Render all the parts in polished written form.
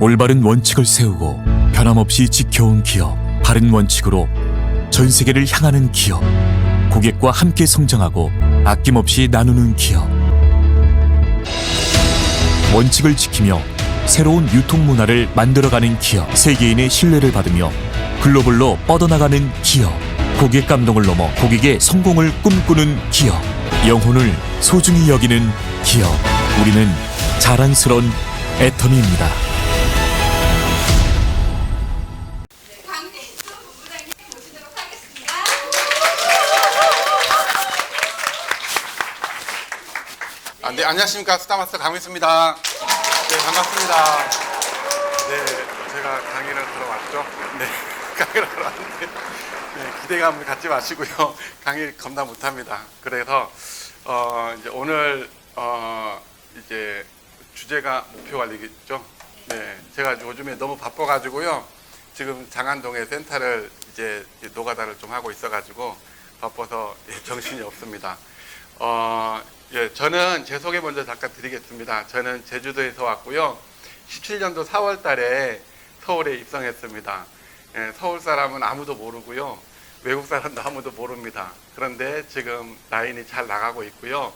올바른 원칙을 세우고 변함없이 지켜온 기업, 바른 원칙으로 전 세계를 향하는 기업, 고객과 함께 성장하고 아낌없이 나누는 기업. 원칙을 지키며 새로운 유통 문화를 만들어가는 기업, 세계인의 신뢰를 받으며 글로벌로 뻗어나가는 기업, 고객 감동을 넘어 고객의 성공을 꿈꾸는 기업, 영혼을 소중히 여기는 기업. 우리는 자랑스러운 애터미입니다. 강민수 본부장님 모시도록 하겠습니다. 네, 안녕하십니까. 스타마스터 강민수입니다. 네, 반갑습니다. 네, 제가 강의를 하러 왔죠. 네, 강의를 하러 왔는데 기대감을 갖지 마시고요. 강의 겁나 못합니다. 그래서 이제 오늘 이제 주제가 목표 관리겠죠. 네, 제가 요즘에 너무 바빠가지고요. 지금 장안동에 센터를 이제 노가다를 좀 하고 있어가지고 바빠서 정신이 없습니다. 예, 저는 제 소개 먼저 잠깐 드리겠습니다. 저는 제주도에서 왔고요. 17년도 4월 달에 서울에 입성했습니다. 예, 서울 사람은 아무도 모르고요. 외국 사람도 아무도 모릅니다. 그런데 지금 라인이 잘 나가고 있고요.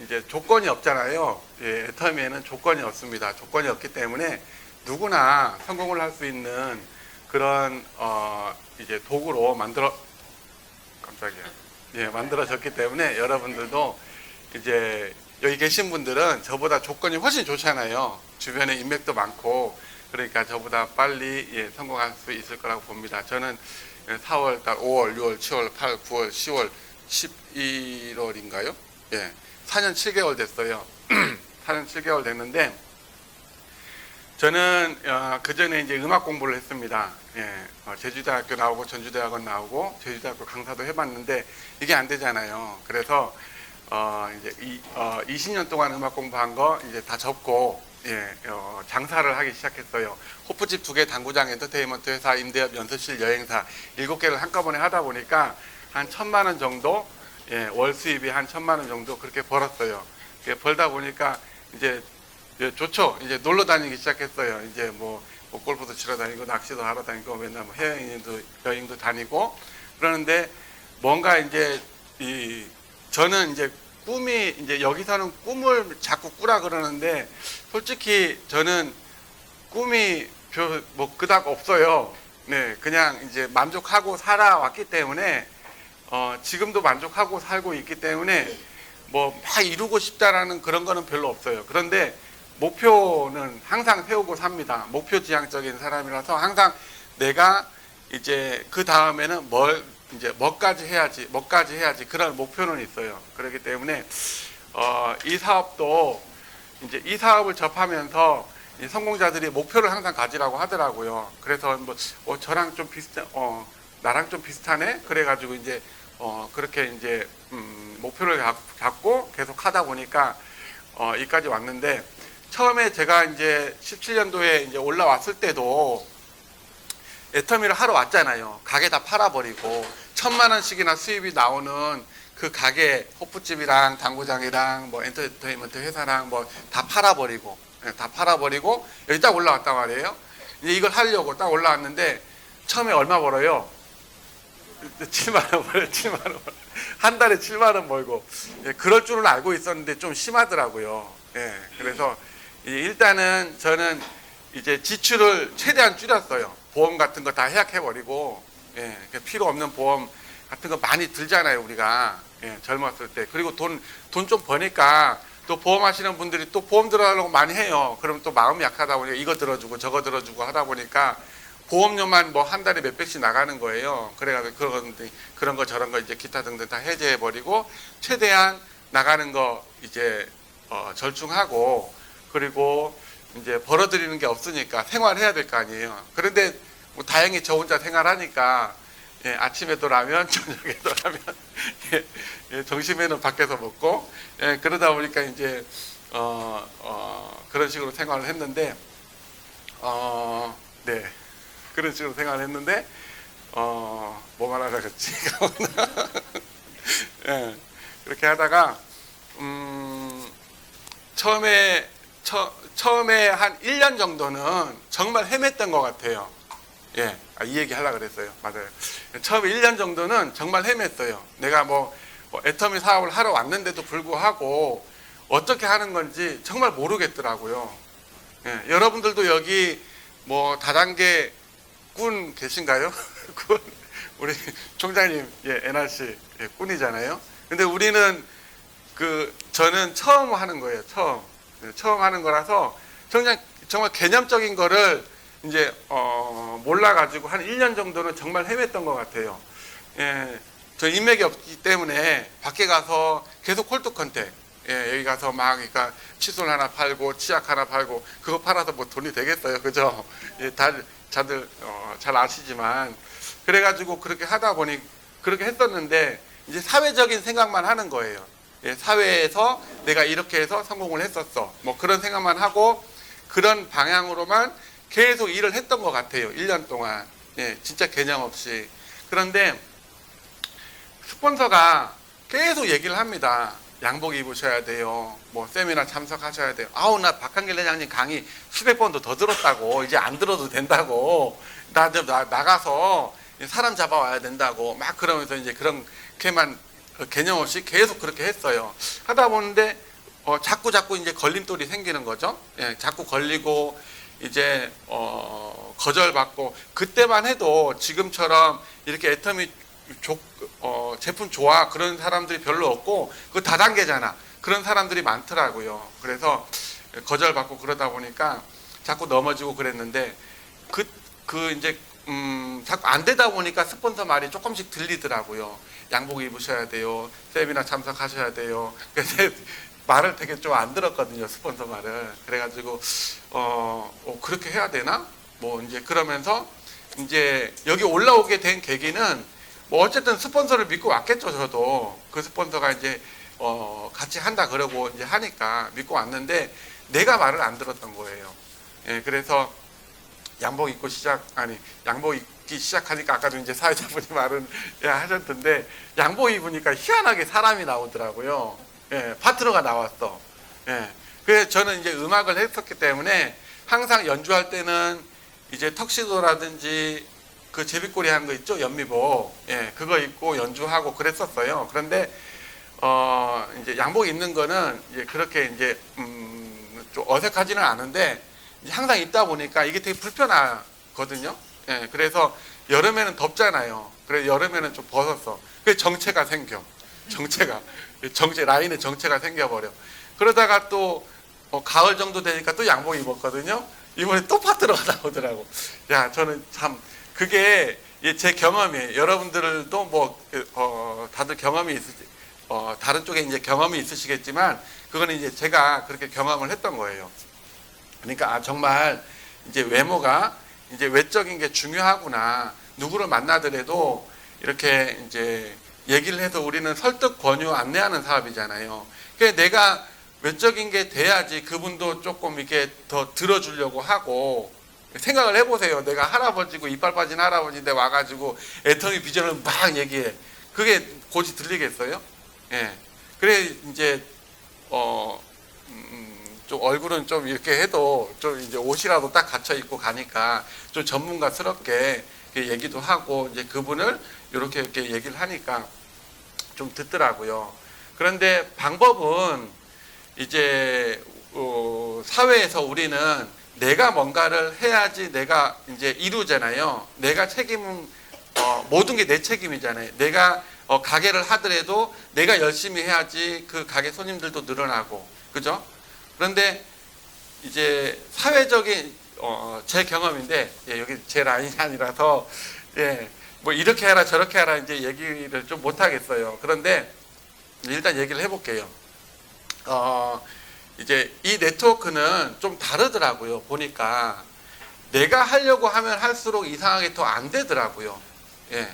이제 조건이 없잖아요. 예, 애터미에는 조건이 없습니다. 조건이 없기 때문에 누구나 성공을 할 수 있는 그런 이제 도구로 만들어졌기 때문에 여러분들도 이제 여기 계신 분들은 저보다 조건이 훨씬 좋잖아요. 주변에 인맥도 많고 그러니까 저보다 빨리 성공할 수 있을 거라고 봅니다. 저는 4월 달, 5월, 6월, 7월, 8월, 9월, 10월, 11월인가요? 예, 4년 7개월 됐어요. 4년 7개월 됐는데 저는 그 전에 이제 음악 공부를 했습니다. 예, 제주대학교 나오고 전주대학원 나오고 제주대학교 강사도 해봤는데 이게 안 되잖아요. 그래서 이제 20년 동안 음악 공부한 거 이제 다 접고 장사를 하기 시작했어요. 호프집 2개, 당구장, 엔터테인먼트 회사, 임대업, 연습실, 여행사 7개를 한꺼번에 하다 보니까 한 1,000만 원 정도, 월 수입이 한 1,000만 원 정도 그렇게 벌었어요. 벌다 보니까 이제 좋죠. 이제 놀러 다니기 시작했어요. 이제 뭐 골프도 치러 다니고 낚시도 하러 다니고 맨날 뭐 여행도 다니고 그러는데 뭔가 이제 저는 이제 꿈이 이제 여기서는 꿈을 자꾸 꾸라 그러는데 솔직히 저는 꿈이 뭐 그닥 없어요. 네, 그냥 이제 만족하고 살아왔기 때문에 지금도 만족하고 살고 있기 때문에 뭐 막 이루고 싶다라는 그런 거는 별로 없어요. 그런데 목표는 항상 세우고 삽니다. 목표 지향적인 사람이라서 항상 내가 이제 그 다음에는 뭐까지 해야지 그런 목표는 있어요. 그렇기 때문에 이 사업도 이제 이 사업을 접하면서 이 성공자들이 목표를 항상 가지라고 하더라고요. 그래서 뭐 저랑 좀 나랑 좀 비슷하네. 그래가지고 이제 그렇게 이제 목표를 갖고 계속 하다 보니까 여기까지 왔는데. 처음에 제가 이제 17년도에 이제 올라왔을 때도 애터미를 하러 왔잖아요. 가게 다 팔아버리고 1,000만 원씩이나 수입이 나오는 그 가게 호프집이랑 당구장이랑 뭐 엔터테인먼트 회사랑 뭐 다 팔아버리고 여기 딱 올라왔단 말이에요. 이제 이걸 하려고 딱 올라왔는데 처음에 얼마 벌어요? 7만 원 벌어요. 7만 원. 한 달에 7만 원 벌고 그럴 줄은 알고 있었는데 좀 심하더라고요. 그래서 일단은 저는 이제 지출을 최대한 줄였어요. 보험 같은 거 다 해약해버리고, 필요 없는 보험 같은 거 많이 들잖아요, 우리가. 젊었을 때. 그리고 돈 좀 버니까 또 보험 하시는 분들이 또 보험 들어가려고 많이 해요. 그러면 또 마음이 약하다 보니까 이거 들어주고 저거 들어주고 하다 보니까 보험료만 뭐 한 달에 몇백씩 나가는 거예요. 그래가지고 그런 거 저런 거 이제 기타 등등 다 해제해버리고 최대한 나가는 거 이제 절충하고 그리고 이제 벌어들이는 게 없으니까 생활해야 될 거 아니에요. 그런데 뭐 다행히 저 혼자 생활하니까 아침에도 라면, 저녁에도 라면, 점심에는 밖에서 먹고 그러다 보니까 이제 그런 식으로 생활을 했는데 그런 식으로 생활을 했는데 뭐 말하라 그랬지? 그렇게 하다가 처음에 처음에 한 1년 정도는 정말 헤맸던 것 같아요. 예, 이 얘기 하려고 그랬어요. 맞아요. 처음에 1년 정도는 정말 헤맸어요. 내가 뭐 애터미 사업을 하러 왔는데도 불구하고 어떻게 하는 건지 정말 모르겠더라고요. 예, 여러분들도 여기 뭐 다단계 꾼 계신가요? 꾼, 우리 총장님, 예, NRC 예, 꾼이잖아요. 근데 우리는 저는 처음 하는 거예요. 처음 하는 거라서 정말 개념적인 거를 이제 몰라가지고 한 1년 정도는 정말 헤맸던 것 같아요. 예, 저 인맥이 없기 때문에 밖에 가서 계속 콜드컨택. 예, 여기 가서 막 그러니까 칫솔 하나 팔고 치약 하나 팔고 그거 팔아서 뭐 돈이 되겠어요, 그죠? 예, 다들 잘 아시지만 그래가지고 그렇게 하다 보니 그렇게 했었는데 이제 사회적인 생각만 하는 거예요. 예, 사회에서 내가 이렇게 해서 성공을 했었어. 뭐 그런 생각만 하고 그런 방향으로만 계속 일을 했던 것 같아요. 1년 동안. 예, 진짜 개념 없이. 그런데 스폰서가 계속 얘기를 합니다. 양복 입으셔야 돼요. 뭐 세미나 참석하셔야 돼요. 아우, 나 박한길 회장님 강의 수백 번도 더 들었다고. 이제 안 들어도 된다고. 나가서 사람 잡아와야 된다고. 막 그러면서 이제 그렇게만 개념 없이 계속 그렇게 했어요. 하다 보는데 자꾸 이제 걸림돌이 생기는 거죠. 예, 자꾸 걸리고 이제 거절받고 그때만 해도 지금처럼 이렇게 애터미 제품 좋아 그런 사람들이 별로 없고 그 다단계잖아. 그런 사람들이 많더라고요. 그래서 거절받고 그러다 보니까 자꾸 넘어지고 그랬는데 이제 자꾸 안 되다 보니까 스폰서 말이 조금씩 들리더라고요. 양복 입으셔야 돼요. 세미나 참석하셔야 돼요. 근데 말을 되게 좀 안 들었거든요. 스폰서 말을. 그래가지고 그렇게 해야 되나? 뭐 이제 그러면서 이제 여기 올라오게 된 계기는 뭐 어쨌든 스폰서를 믿고 왔겠죠. 저도 그 스폰서가 이제 같이 한다 그러고 이제 하니까 믿고 왔는데 내가 말을 안 들었던 거예요. 예, 그래서 양복 입기 시작하니까 아까도 이제 사회자분이 말은 하셨던데 양복 입으니까 희한하게 사람이 나오더라고요. 예, 파트너가 나왔어. 예, 그래서 저는 이제 음악을 했었기 때문에 항상 연주할 때는 이제 턱시도라든지 그 제비꼬리 하는 거 있죠, 연미복. 예, 그거 입고 연주하고 그랬었어요. 그런데 이제 양복 입는 거는 이제 그렇게 이제 좀 어색하지는 않은데 이제 항상 입다 보니까 이게 되게 불편하거든요. 예, 그래서 여름에는 덥잖아요. 그래서 여름에는 좀 벗었어. 그래서 정체가 생겨. 라인에 정체가 생겨버려. 그러다가 또 가을 정도 되니까 또 양복 입었거든요. 이번에 또 파트너가 나오더라고. 야, 저는 참 그게 제 경험이에요. 여러분들도 뭐 다들 경험이 다른 쪽에 이제 경험이 있으시겠지만 그거는 이제 제가 그렇게 경험을 했던 거예요. 그러니까 정말 이제 외모가 이제 외적인 게 중요하구나. 누구를 만나더라도 이렇게 이제 얘기를 해서 우리는 설득, 권유, 안내하는 사업이잖아요. 그러니까 내가 외적인 게 돼야지 그분도 조금 이렇게 더 들어주려고 하고 생각을 해보세요. 내가 할아버지고 이빨 빠진 할아버지인데 와가지고 애터미 비전을 막 얘기해. 그게 곧이 들리겠어요? 예. 그래 이제 좀 얼굴은 좀 이렇게 해도 좀 이제 옷이라도 딱 갖춰 입고 가니까 좀 전문가스럽게 얘기도 하고 이제 그분을 이렇게 얘기를 하니까 좀 듣더라고요. 그런데 방법은 이제 사회에서 우리는 내가 뭔가를 해야지 내가 이제 이루잖아요. 내가 모든 게 내 책임이잖아요. 내가 가게를 하더라도 내가 열심히 해야지 그 가게 손님들도 늘어나고, 그죠? 그런데 이제 사회적인 제 경험인데 여기 제 라인이 아니라서 뭐 이렇게 해라 저렇게 해라 이제 얘기를 좀 못 하겠어요. 그런데 일단 얘기를 해볼게요. 이제 이 네트워크는 좀 다르더라고요. 보니까 내가 하려고 하면 할수록 이상하게 더 안 되더라고요. 예,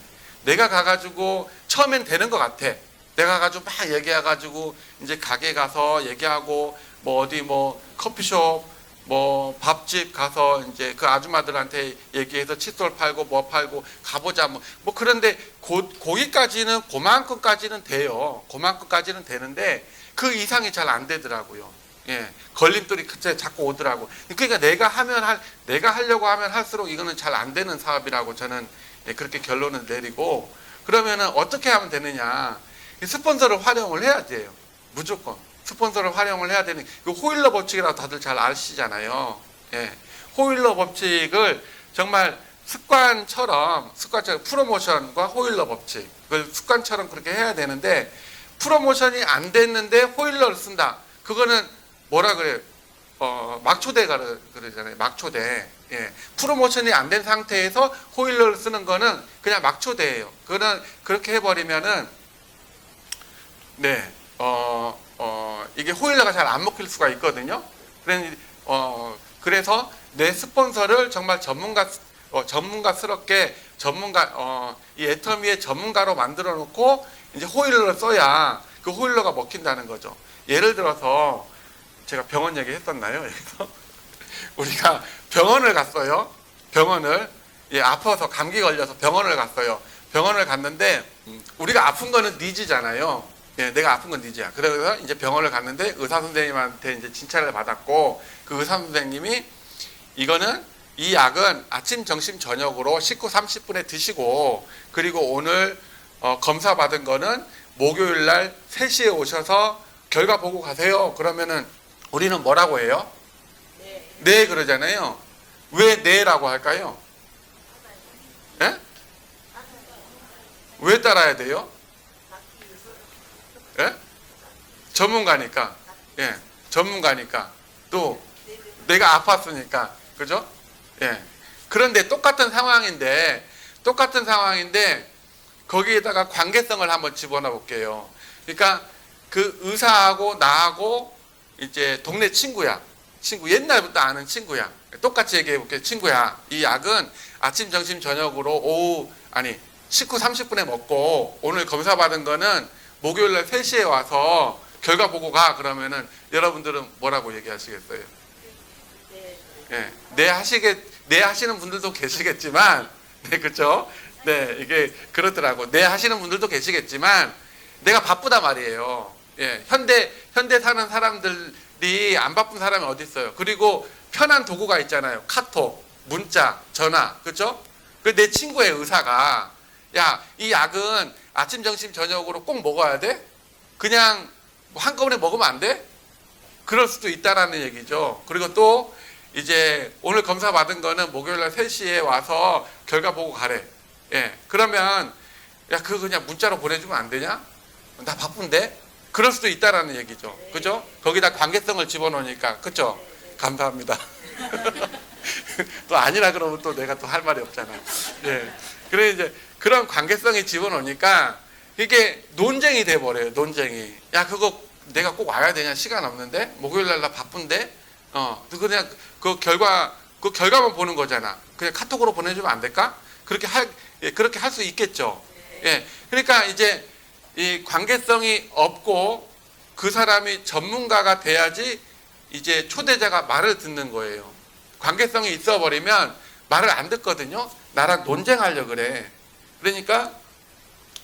내가 가가지고 처음엔 되는 것 같아. 내가 가지고 막 얘기해가지고 이제 가게 가서 얘기하고 뭐 어디 뭐 커피숍 뭐 밥집 가서 이제 그 아줌마들한테 얘기해서 칫솔 팔고 뭐 팔고 가보자 뭐 그런데 거기까지는 그만큼까지는 돼요. 그만큼까지는 되는데 그 이상이 잘 안 되더라고요. 예, 걸림돌이 자꾸 오더라고. 그러니까 내가 하려고 하면 할수록 이거는 잘 안 되는 사업이라고 저는 예, 그렇게 결론을 내리고, 그러면은 어떻게 하면 되느냐? 스폰서를 활용을 해야 돼요. 무조건 스폰서를 활용을 해야 되는 그 호일러 법칙이라고 다들 잘 아시잖아요. 예, 호일러 법칙을 정말 습관처럼 프로모션과 호일러 법칙 그걸 습관처럼 그렇게 해야 되는데, 프로모션이 안 됐는데 호일러를 쓴다. 그거는 뭐라 그래요? 막초대가 그러잖아요. 막초대. 예. 프로모션이 안 된 상태에서 호일러를 쓰는 거는 그냥 막초대예요. 그거는 그렇게 해버리면은 네, 이게 호일러가 잘 안 먹힐 수가 있거든요. 그래서 내 스폰서를 정말 전문가스럽게 이 애터미의 전문가로 만들어 놓고 이제 호일러를 써야 그 호일러가 먹힌다는 거죠. 예를 들어서 제가 병원 얘기 했었나요? 여기서 우리가 병원을 갔어요. 예, 아파서 감기 걸려서 병원을 갔어요. 병원을 갔는데 우리가 아픈 거는 니즈잖아요. 예, 내가 아픈 건 니즈야. 그래서 이제 병원을 갔는데 의사 선생님한테 이제 진찰을 받았고, 그 의사 선생님이 이거는 이 약은 아침, 점심, 저녁으로 식후 30분에 드시고, 그리고 오늘 검사 받은 거는 목요일 날 3시에 오셔서 결과 보고 가세요. 그러면은 우리는 뭐라고 해요? 네 그러잖아요. 왜 네라고 할까요? 예? 왜 따라야 돼요? 예? 전문가니까. 예. 전문가니까. 또 내가 아팠으니까. 그죠? 예. 그런데 똑같은 상황인데 거기에다가 관계성을 한번 집어넣어 볼게요. 그러니까 그 의사하고 나하고 이제 동네 친구야. 옛날부터 아는 친구야. 똑같이 얘기해 볼게요. 친구야, 이 약은 아침, 점심, 저녁으로 식후 30분에 먹고 오늘 검사 받은 거는 목요일 날 3시에 와서 결과 보고 가. 그러면은 여러분들은 뭐라고 얘기하시겠어요? 예. 네 하시는 분들도 계시겠지만, 네, 그렇죠? 네, 이게 그렇더라고. 네 하시는 분들도 계시겠지만 내가 바쁘다 말이에요. 예. 현대 사는 사람들이 안 바쁜 사람이 어디 있어요? 그리고 편한 도구가 있잖아요. 카톡, 문자, 전화. 그렇죠? 내 친구의 의사가 야, 이 약은 아침, 점심, 저녁으로 꼭 먹어야 돼? 그냥 한꺼번에 먹으면 안 돼? 그럴 수도 있다라는 얘기죠. 그리고 또 이제 오늘 검사 받은 거는 목요일 날 3시에 와서 결과 보고 가래. 예. 그러면 야, 그거 그냥 문자로 보내주면 안 되냐? 나 바쁜데? 그럴 수도 있다라는 얘기죠. 그죠? 거기다 관계성을 집어넣으니까. 그죠? 감사합니다. 또 아니라 그러면 또 내가 또 할 말이 없잖아. 예. 그래 이제 그런 관계성이 집어넣으니까 이게 논쟁이 돼버려요. 논쟁이. 야, 그거 내가 꼭 와야 되냐? 시간 없는데? 목요일 날 나 바쁜데? 그냥 그 결과만 보는 거잖아. 그냥 카톡으로 보내주면 안 될까? 그렇게 할 수 있겠죠. 예. 그러니까 이제 이 관계성이 없고 그 사람이 전문가가 돼야지 이제 초대자가 말을 듣는 거예요. 관계성이 있어 버리면 말을 안 듣거든요. 나랑 논쟁하려 그래. 그러니까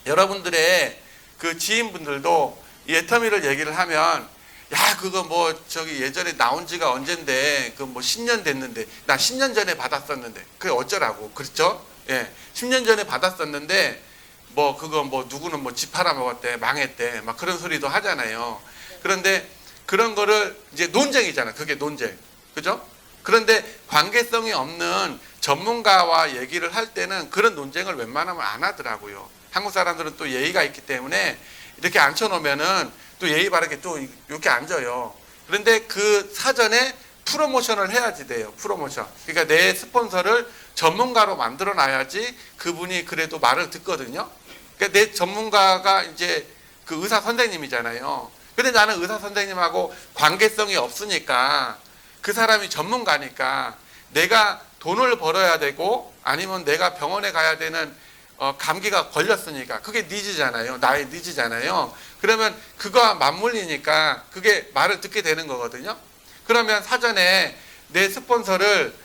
여러분들의 그 지인분들도 이 애터미를 얘기를 하면 야, 그거 뭐 저기 예전에 나온 지가 언젠데 그 뭐 10년 됐는데 나 10년 전에 받았었는데 그게 어쩌라고. 그렇죠? 예. 10년 전에 받았었는데 뭐 그거 뭐 누구는 뭐 집 팔아먹었대, 망했대, 막 그런 소리도 하잖아요. 그런데 그런 거를 이제 논쟁이잖아. 그게 논쟁. 그죠? 그런데 관계성이 없는 전문가와 얘기를 할 때는 그런 논쟁을 웬만하면 안 하더라고요. 한국 사람들은 또 예의가 있기 때문에 이렇게 앉혀놓으면은 또 예의 바르게 또 이렇게 앉아요. 그런데 그 사전에 프로모션을 해야지 돼요. 프로모션. 그러니까 내 스폰서를 전문가로 만들어 놔야지 그분이 그래도 말을 듣거든요. 그러니까 내 전문가가 이제 그 의사 선생님이잖아요. 근데 나는 의사 선생님하고 관계성이 없으니까 그 사람이 전문가니까 내가 돈을 벌어야 되고 아니면 내가 병원에 가야 되는 감기가 걸렸으니까 그게 니즈잖아요. 나의 니즈잖아요. 그러면 그거와 맞물리니까 그게 말을 듣게 되는 거거든요. 그러면 사전에 내 스폰서를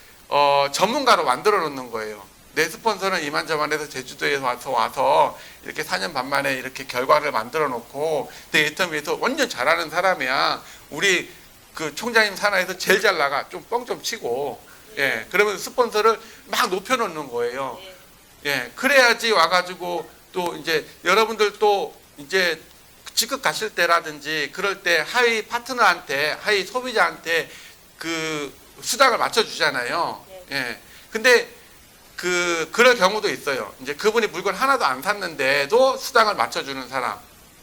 전문가로 만들어 놓는 거예요. 내 스폰서는 이만저만해서 제주도에 와서 이렇게 4년 반 만에 이렇게 결과를 만들어 놓고 내 애터미에서 완전 잘하는 사람이야. 우리 그 총장님 산하에서 제일 잘 나가 좀 뻥 좀 치고 예 그러면 스폰서를 막 높여놓는 거예요. 예 그래야지 와가지고 또 이제 여러분들 또 이제 직급 가실 때라든지 그럴 때 하위 파트너한테 하위 소비자한테 그 수당을 맞춰주잖아요. 예 근데 그럴 경우도 있어요. 이제 그분이 물건 하나도 안 샀는데도 수당을 맞춰주는 사람.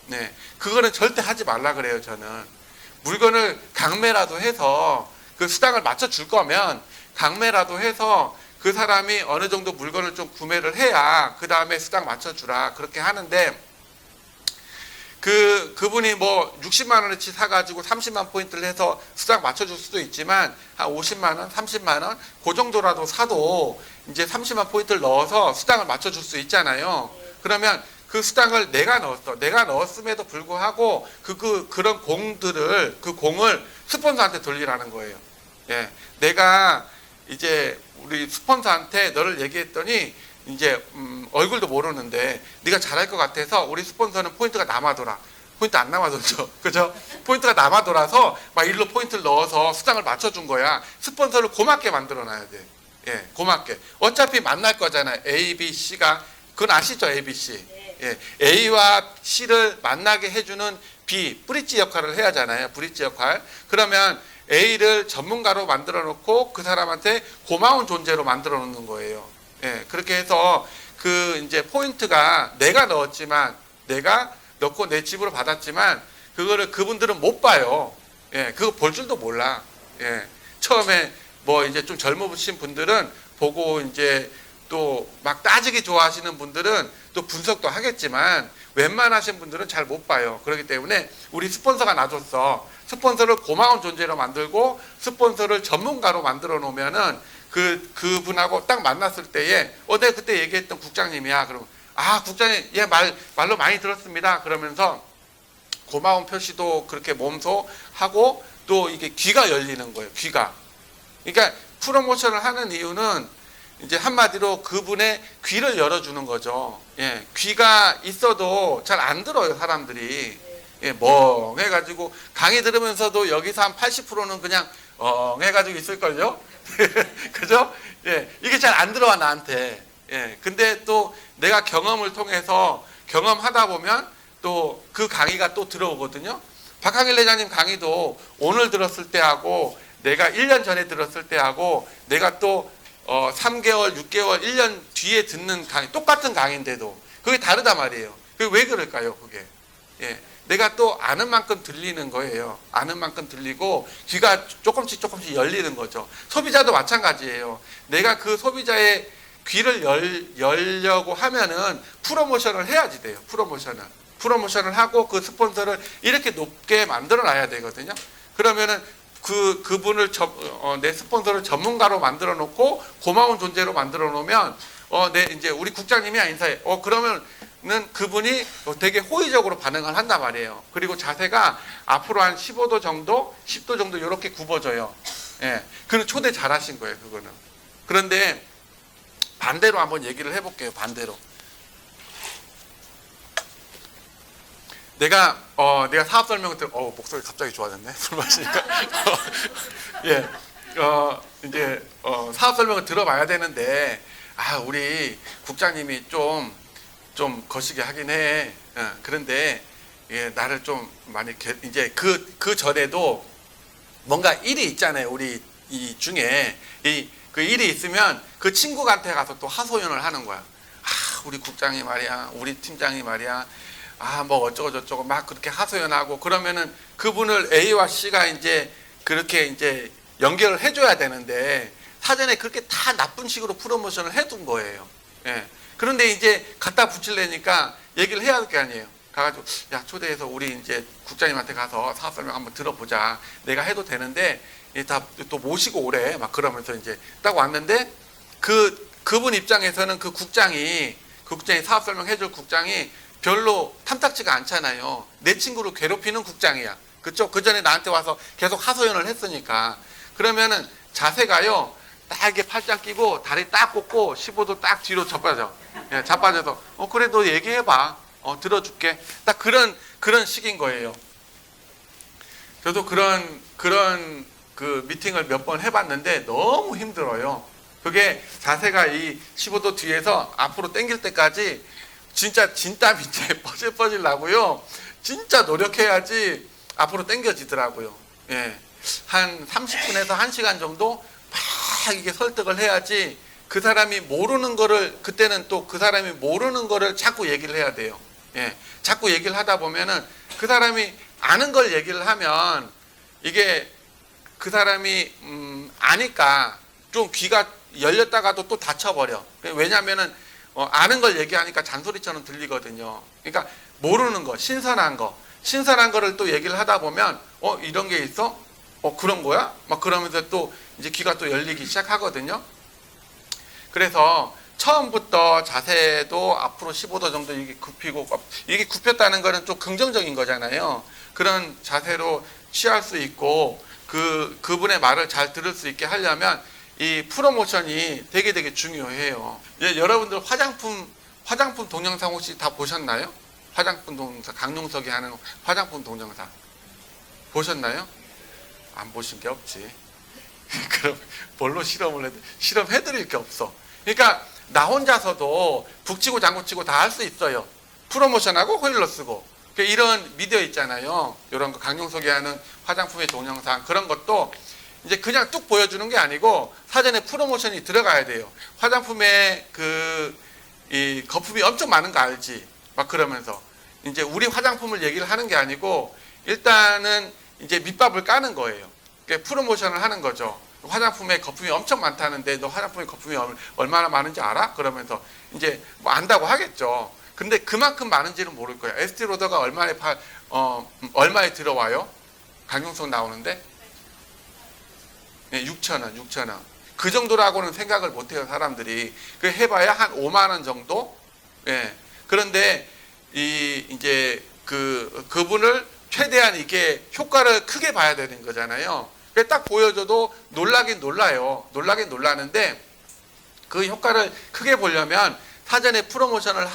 네. 그거는 절대 하지 말라 그래요, 저는. 물건을 강매라도 해서 그 수당을 맞춰줄 거면 강매라도 해서 그 사람이 어느 정도 물건을 좀 구매를 해야 그 다음에 수당 맞춰주라. 그렇게 하는데 그분이 뭐 60만 원어치 사가지고 30만 포인트를 해서 수당 맞춰줄 수도 있지만 한 50만 원, 30만 원, 그 정도라도 사도 이제 30만 포인트를 넣어서 수당을 맞춰줄 수 있잖아요. 그러면 그 수당을 내가 넣었어. 내가 넣었음에도 불구하고 그런 공들을 그 공을 스폰서한테 돌리라는 거예요. 예, 내가 이제 우리 스폰서한테 너를 얘기했더니 이제 얼굴도 모르는데 네가 잘할 것 같아서 우리 스폰서는 포인트가 남아돌아. 포인트 안 남아돌죠. 그죠? 포인트가 남아돌아서 막 일로 포인트를 넣어서 수당을 맞춰준 거야. 스폰서를 고맙게 만들어놔야 돼. 예, 고맙게. 어차피 만날 거잖아요. A, B, C가. 그건 아시죠? A, B, C. 예, A와 C를 만나게 해주는 B, 브릿지 역할을 해야 하잖아요. 브릿지 역할. 그러면 A를 전문가로 만들어 놓고 그 사람한테 고마운 존재로 만들어 놓는 거예요. 예, 그렇게 해서 그 이제 포인트가 내가 넣었지만 내가 넣고 내 집으로 받았지만 그거를 그분들은 못 봐요. 예, 그거 볼 줄도 몰라. 예, 처음에 뭐 이제 좀 젊으신 분들은 보고 이제 또 막 따지기 좋아하시는 분들은 또 분석도 하겠지만 웬만하신 분들은 잘 못 봐요. 그렇기 때문에 우리 스폰서가 놔줬어. 스폰서를 고마운 존재로 만들고 스폰서를 전문가로 만들어 놓으면은 그분하고 딱 만났을 때에 내가 그때 얘기했던 국장님이야. 그럼 국장님 예 말로 많이 들었습니다. 그러면서 고마운 표시도 그렇게 몸소 하고 또 이게 귀가 열리는 거예요. 귀가. 그러니까 프로모션을 하는 이유는 이제 한마디로 그분의 귀를 열어주는 거죠. 예, 귀가 있어도 잘 안 들어요, 사람들이. 예, 멍해가지고 강의 들으면서도 여기서 한 80%는 그냥 해가지고 있을걸요. 그죠? 예, 이게 잘 안 들어와 나한테. 예, 근데 또 내가 경험을 통해서 경험하다 보면 또 그 강의가 또 들어오거든요. 박항일 회장님 강의도 오늘 들었을 때하고 내가 1년 전에 들었을 때하고 내가 또 3개월, 6개월, 1년 뒤에 듣는 강의, 똑같은 강의인데도 그게 다르단 말이에요. 그게 왜 그럴까요, 그게? 예. 내가 또 아는 만큼 들리는 거예요. 아는 만큼 들리고 귀가 조금씩 열리는 거죠. 소비자도 마찬가지예요. 내가 그 소비자의 귀를 열려고 하면은 프로모션을 해야지 돼요. 프로모션을 하고 그 스폰서를 이렇게 높게 만들어 놔야 되거든요. 그러면은 그분을 내 스폰서를 전문가로 만들어 놓고 고마운 존재로 만들어 놓으면 이제 우리 국장님이야 인사해. 그러면은 그분이 되게 호의적으로 반응을 한단 말이에요. 그리고 자세가 앞으로 한 15도 정도, 10도 정도 이렇게 굽어져요. 예. 그는 초대 잘 하신 거예요, 그거는. 그런데 반대로 한번 얘기를 해볼게요, 반대로. 내가 사업 설명을 목소리 갑자기 좋아졌네. 술 마시니까. 예. 이제 사업 설명을 들어봐야 되는데 우리 국장님이 좀 거시기 하긴 해. 그런데 예, 나를 좀 많이 이제 그 전에도 뭔가 일이 있잖아요. 우리 이 중에 그 일이 있으면 그 친구한테 가서 또 하소연을 하는 거야. 우리 국장이 말이야, 우리 팀장이 말이야. 뭐 어쩌고 저쩌고 막 그렇게 하소연하고 그러면은 그분을 A와 C가 이제 그렇게 이제 연결을 해줘야 되는데 사전에 그렇게 다 나쁜 식으로 프로모션을 해둔 거예요. 예. 그런데 이제 갖다 붙이려니까 얘기를 해야 할 게 아니에요. 가가지고 야 초대해서 우리 이제 국장님한테 가서 사업 설명 한번 들어보자. 내가 해도 되는데 다 또 모시고 오래 막 그러면서 이제 딱 왔는데 그분 입장에서는 그 국장이 사업 설명 해줄 국장이 별로 탐탁지가 않잖아요. 내 친구를 괴롭히는 국장이야. 그쵸? 그 전에 나한테 와서 계속 하소연을 했으니까. 그러면은 자세가요. 딱 이렇게 팔짱 끼고 다리 딱 꽂고 15도 딱 뒤로 자빠져. 예, 자빠져서 그래 너 얘기해봐. 들어줄게. 딱 그런 식인 거예요. 저도 그런 그 미팅을 몇 번 해봤는데 너무 힘들어요. 그게 자세가 이 15도 뒤에서 앞으로 당길 때까지 진짜 진땀 이제 뻐질뻐질 나고요. 진짜 노력해야지 앞으로 당겨지더라고요. 예. 한 30분에서 1시간 정도 막 이게 설득을 해야지 그 사람이 모르는 거를 그때는 또 그 사람이 모르는 거를 자꾸 얘기를 해야 돼요. 예. 자꾸 얘기를 하다 보면은 그 사람이 아는 걸 얘기를 하면 이게 그 사람이 아니까 좀 귀가 열렸다가도 또 닫혀버려. 왜냐면은 아는 걸 얘기하니까 잔소리처럼 들리거든요. 그러니까 모르는 거, 신선한 거를 또 얘기를 하다 보면 이런 게 있어? 그런 거야? 막 그러면서 또 이제 귀가 또 열리기 시작하거든요. 그래서 처음부터 자세도 앞으로 15도 정도 이게 굽히고 이게 굽혔다는 거는 좀 긍정적인 거잖아요. 그런 자세로 취할 수 있고 그분의 말을 잘 들을 수 있게 하려면 이 프로모션이 되게 중요해요. 예, 여러분들 화장품 동영상 혹시 다 보셨나요? 화장품 동영상, 강용석이 하는 화장품 동영상 보셨나요? 안 보신 게 없지. 그럼 뭘로 실험해드릴 게 없어. 그러니까 나 혼자서도 북치고 장구치고 다 할 수 있어요. 프로모션하고 호일러 쓰고. 이런 미디어 있잖아요. 이런 거 강용석이 하는 화장품의 동영상 그런 것도 이제 그냥 뚝 보여주는 게 아니고 사전에 프로모션이 들어가야 돼요. 화장품에 이 거품이 엄청 많은 거 알지? 막 그러면서 이제 우리 화장품을 얘기를 하는 게 아니고 일단은 이제 밑밥을 까는 거예요. 그러니까 프로모션을 하는 거죠. 화장품에 거품이 엄청 많다는데 너 화장품에 거품이 얼마나 많은지 알아? 그러면서 이제 뭐 안다고 하겠죠. 근데 그만큼 많은지는 모를 거예요. 에스티로더가 얼마에 들어와요? 강용석 나오는데? 네, 6,000원. 그 정도라고는 생각을 못 해요, 사람들이. 그 해봐야 한 5만 원 정도? 예. 그런데 이제 그분을 최대한 이게 효과를 크게 봐야 되는 거잖아요. 딱 보여줘도 놀라긴 놀라는데 그 효과를 크게 보려면 사전에 프로모션을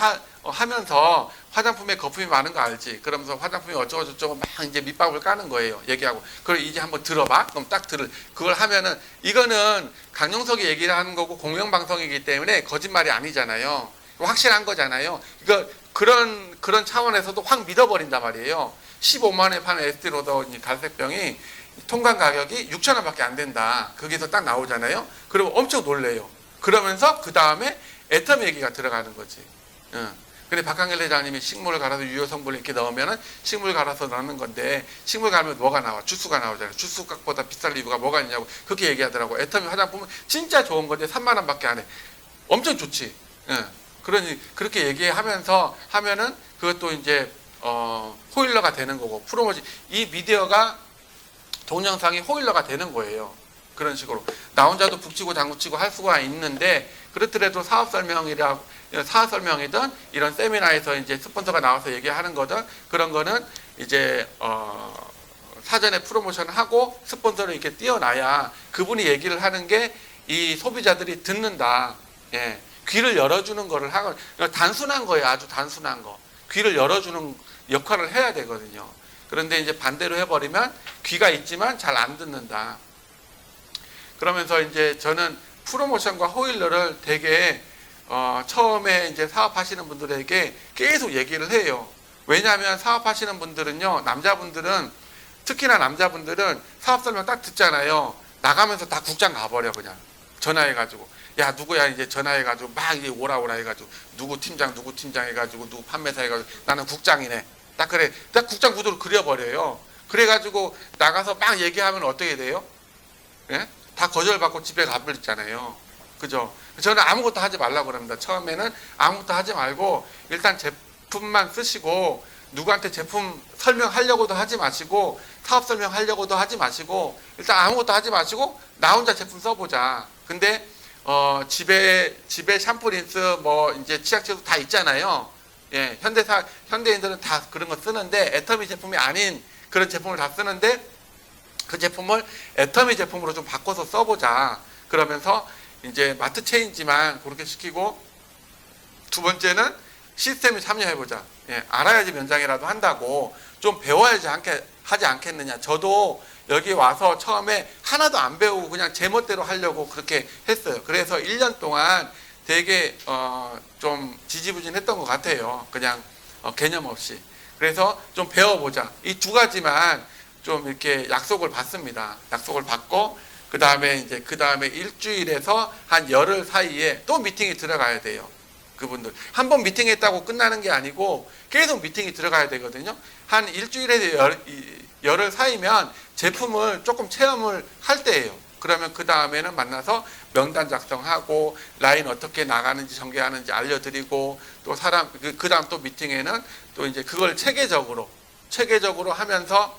하면서 화장품에 거품이 많은 거 알지? 그러면서 화장품이 어쩌고저쩌고 막 이제 밑밥을 까는 거예요. 얘기하고. 그걸 이제 한번 들어봐. 그럼 그걸 하면은 이거는 강용석이 얘기를 하는 거고 공영방송이기 때문에 거짓말이 아니잖아요. 확실한 거잖아요. 그런 차원에서도 확 믿어버린단 말이에요. 15만 원에 파는 에스티로더 갈색병이 통관 가격이 6,000원밖에 안 된다. 거기서 딱 나오잖아요. 그러면 엄청 놀래요. 그러면서 그 다음에 애텀 얘기가 들어가는 거지. 근데 박한길 회장님이 식물을 갈아서 유효 성분을 이렇게 넣으면은 식물 갈아서 넣는 건데 식물 갈면 뭐가 나와? 주스가 나오잖아요. 주스 값보다 비쌀 이유가 뭐가 있냐고 그렇게 얘기하더라고. 애텀이 화장품은 진짜 좋은 건데 3만 원밖에 안 해. 엄청 좋지. 그러니 그렇게 얘기하면서 하면은 그것도 이제 호일러가 되는 거고 프로모션 이 미디어가 동영상이 호일러가 되는 거예요. 그런 식으로 나 혼자도 북치고 장구치고 할 수가 있는데 그렇더라도 사업 설명이든 이런 세미나에서 이제 스폰서가 나와서 얘기하는 거든 그런 거는 이제 사전에 프로모션을 하고 스폰서를 이렇게 띄워놔야 그분이 얘기를 하는 게 이 소비자들이 듣는다. 예. 귀를 열어주는 거를 하고 단순한 거예요. 아주 단순한 거. 귀를 열어주는 역할을 해야 되거든요. 그런데 이제 반대로 해버리면 귀가 있지만 잘 안 듣는다. 그러면서 이제 저는 프로모션과 호일러를 되게 처음에 이제 사업하시는 분들에게 계속 얘기를 해요. 왜냐하면 사업하시는 분들은요, 남자분들은 특히나 남자분들은 사업 설명 딱 듣잖아요. 나가면서 다 국장 가버려 그냥 전화해가지고 야 누구야 이제 전화해가지고 막 이제 오라 해가지고 누구 팀장 해가지고 누구 판매사 해가지고 나는 국장이네. 딱 그래. 딱 국장 구도를 그려버려요. 그래가지고 나가서 막 얘기하면 어떻게 돼요? 예? 다 거절받고 집에 가버리잖아요. 그죠? 저는 아무것도 하지 말라고 그럽니다. 처음에는 아무것도 하지 말고 일단 제품만 쓰시고 누구한테 제품 설명하려고도 하지 마시고 사업 설명하려고도 하지 마시고 일단 아무것도 하지 마시고 나 혼자 제품 써보자. 근데 집에 샴푸, 린스, 뭐 이제 치약제도 다 있잖아요. 예, 현대인들은 다 그런 거 쓰는데 애터미 제품이 아닌 그런 제품을 다 쓰는데 그 제품을 애터미 제품으로 좀 바꿔서 써보자. 그러면서 이제 마트 체인지만 그렇게 시키고 두 번째는 시스템에 참여해보자. 예, 알아야지 면장이라도 한다고 좀 배워야지 하지 않겠느냐. 저도 여기 와서 처음에 하나도 안 배우고 그냥 제멋대로 하려고 그렇게 했어요. 그래서 1년 동안 되게 좀 지지부진했던 것 같아요. 그냥 개념 없이. 그래서 좀 배워보자. 이 두 가지만 좀 이렇게 약속을 받습니다. 약속을 받고 그 다음에 일주일에서 한 열흘 사이에 또 미팅이 들어가야 돼요. 그분들 한 번 미팅했다고 끝나는 게 아니고 계속 미팅이 들어가야 되거든요. 한 일주일에서 열흘 사이면 제품을 조금 체험을 할 때예요. 그러면 그 다음에는 만나서 명단 작성하고 라인 어떻게 나가는지 전개하는지 알려드리고 또 사람 그 다음 또 미팅에는 또 이제 그걸 체계적으로 하면서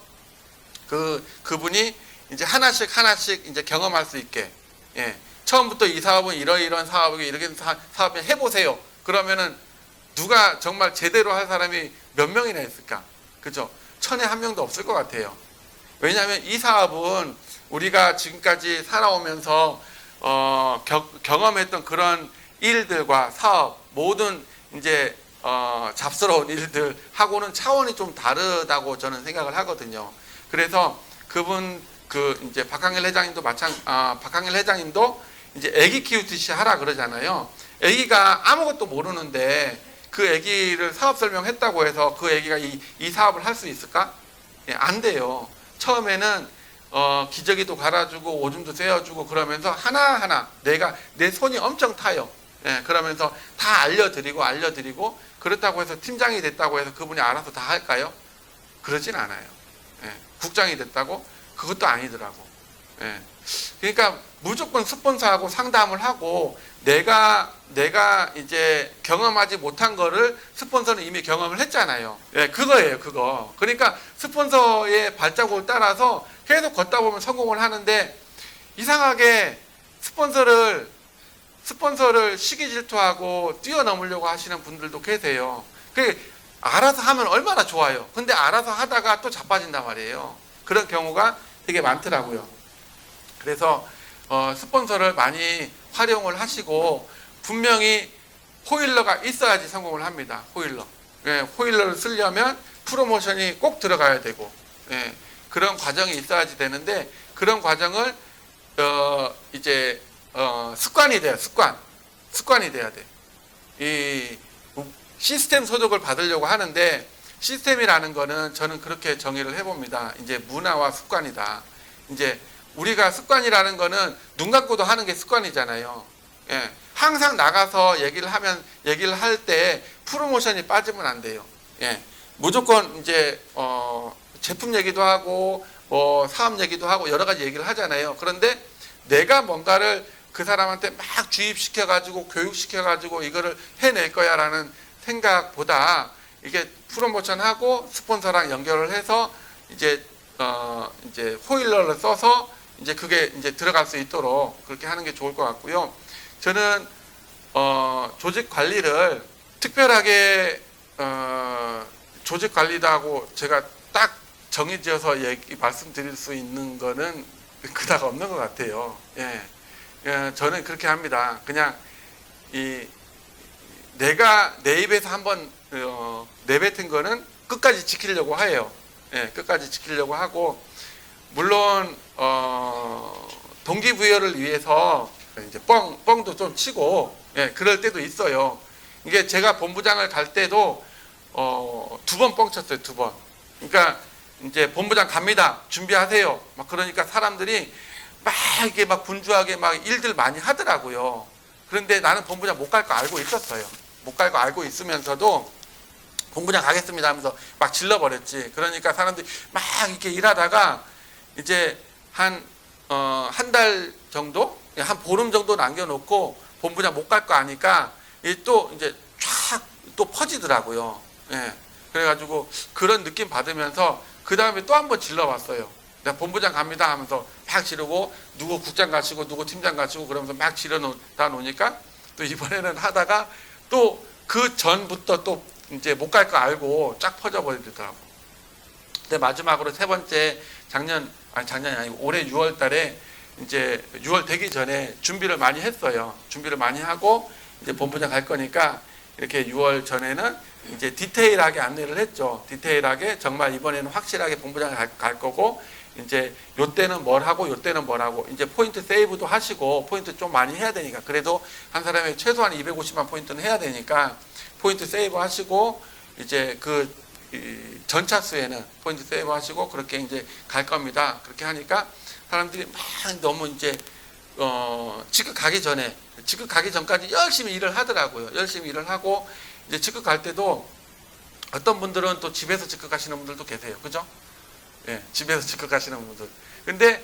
그분이 이제 하나씩 이제 경험할 수 있게, 예. 처음부터 이 사업은 이러이러한 사업이고 이렇게 사업을 해보세요. 그러면은 누가 정말 제대로 할 사람이 몇 명이나 있을까? 그죠? 1000에 1명도 없을 것 같아요. 왜냐하면 이 사업은 우리가 지금까지 살아오면서 경험했던 그런 일들과 사업 모든 이제 잡스러운 일들하고는 차원이 좀 다르다고 저는 생각을 하거든요. 그래서 이제 박항일 회장님도 이제 아기 키우듯이 하라 그러잖아요. 아기가 아무것도 모르는데 그 아기를 사업 설명했다고 해서 그 아기가 이 사업을 할 수 있을까? 예, 안 돼요. 처음에는 기저귀도 갈아주고 오줌도 쐬어주고 그러면서 하나하나 내 손이 엄청 타요. 예, 그러면서 다 알려드리고 그렇다고 해서 팀장이 됐다고 해서 그분이 알아서 다 할까요? 그러진 않아요. 예, 국장이 됐다고? 그것도 아니더라고. 예. 그러니까 무조건 스폰서하고 상담을 하고 내가 이제 경험하지 못한 거를 스폰서는 이미 경험을 했잖아요. 예, 그거예요, 그거. 그러니까 스폰서의 발자국을 따라서 계속 걷다 보면 성공을 하는데 이상하게 스폰서를 시기 질투하고 뛰어넘으려고 하시는 분들도 계세요. 그 알아서 하면 얼마나 좋아요. 근데 알아서 하다가 또 자빠진단 말이에요. 그런 경우가 되게 많더라고요. 그래서 스폰서를 많이 활용을 하시고 분명히 호일러가 있어야지 성공을 합니다. 호일러. 예, 호일러를 쓰려면 프로모션이 꼭 들어가야 되고, 예, 그런 과정이 있어야지 되는데 그런 과정을 이제 습관이 돼요. 습관이 돼야 돼. 이 시스템 소득을 받으려고 하는데 시스템이라는 거는 저는 그렇게 정의를 해봅니다. 이제 문화와 습관이다. 이제 우리가 습관이라는 거는 눈 감고도 하는 게 습관이잖아요. 예. 항상 나가서 얘기를 할 때 프로모션이 빠지면 안 돼요. 예. 무조건 이제 제품 얘기도 하고 사업 얘기도 하고 여러 가지 얘기를 하잖아요. 그런데 내가 뭔가를 그 사람한테 막 주입시켜 가지고 교육시켜 가지고 이거를 해낼 거야라는 생각보다 이게 프로모션하고 스폰서랑 연결을 해서 이제 호일러를 써서 이제 그게 이제 들어갈 수 있도록 그렇게 하는 게 좋을 것 같고요. 저는 조직 관리를 특별하게 조직 관리도 하고 제가 딱 정해지어서 말씀드릴 수 있는 거는 그닥 없는 것 같아요. 예. 저는 그렇게 합니다. 그냥 내가 내 입에서 한번 내뱉은 거는 끝까지 지키려고 해요. 예, 끝까지 지키려고 하고 물론 동기부여를 위해서 이제 뻥도 좀 치고, 예, 그럴 때도 있어요. 이게 제가 본부장을 갈 때도 2번 뻥 쳤어요. 2번. 그러니까 이제 본부장 갑니다. 준비하세요. 막 그러니까 사람들이 막 이게 막 분주하게 막 일들 많이 하더라고요. 그런데 나는 본부장 못 갈 거 알고 있었어요. 못 갈 거 알고 있으면서도 본부장 가겠습니다 하면서 막 질러버렸지. 그러니까 사람들이 막 이렇게 일하다가 이제 한 달 정도, 한 보름 정도 남겨놓고 본부장 못 갈 거 아니까 또 이제 쫙 또 퍼지더라고요. 예. 그래가지고 그런 느낌 받으면서 그 다음에 또 한 번 질러봤어요. 내가 본부장 갑니다 하면서 막 지르고 누구 국장 가시고 누구 팀장 가시고 그러면서 막 지르다 놓으니까 또 이번에는 하다가 또 그 전부터 또 이제 못 갈 거 알고 쫙 퍼져버리더라고. 근데 마지막으로 세 번째 작년이 아니고 올해 6월 달에 이제 6월 되기 전에 준비를 많이 했어요. 준비를 많이 하고 이제 본부장 갈 거니까 이렇게 6월 전에는 이제 디테일하게 안내를 했죠. 디테일하게 정말 이번에는 확실하게 본부장에 갈 거고 이제 요때는 뭘 하고 요때는 뭘 하고 이제 포인트 세이브도 하시고 포인트 좀 많이 해야 되니까 그래도 한 사람에 최소한 250만 포인트는 해야 되니까 포인트 세이브 하시고 이제 그 전차수에는 포인트 세이브 하시고 그렇게 이제 갈 겁니다. 그렇게 하니까 사람들이 막 너무 이제 직급 가기 전까지 열심히 일을 하더라고요. 열심히 일을 하고 이제 직급 갈 때도 어떤 분들은 또 집에서 직급 가시는 분들도 계세요. 그죠? 예, 집에서 직급 가시는 분들. 근데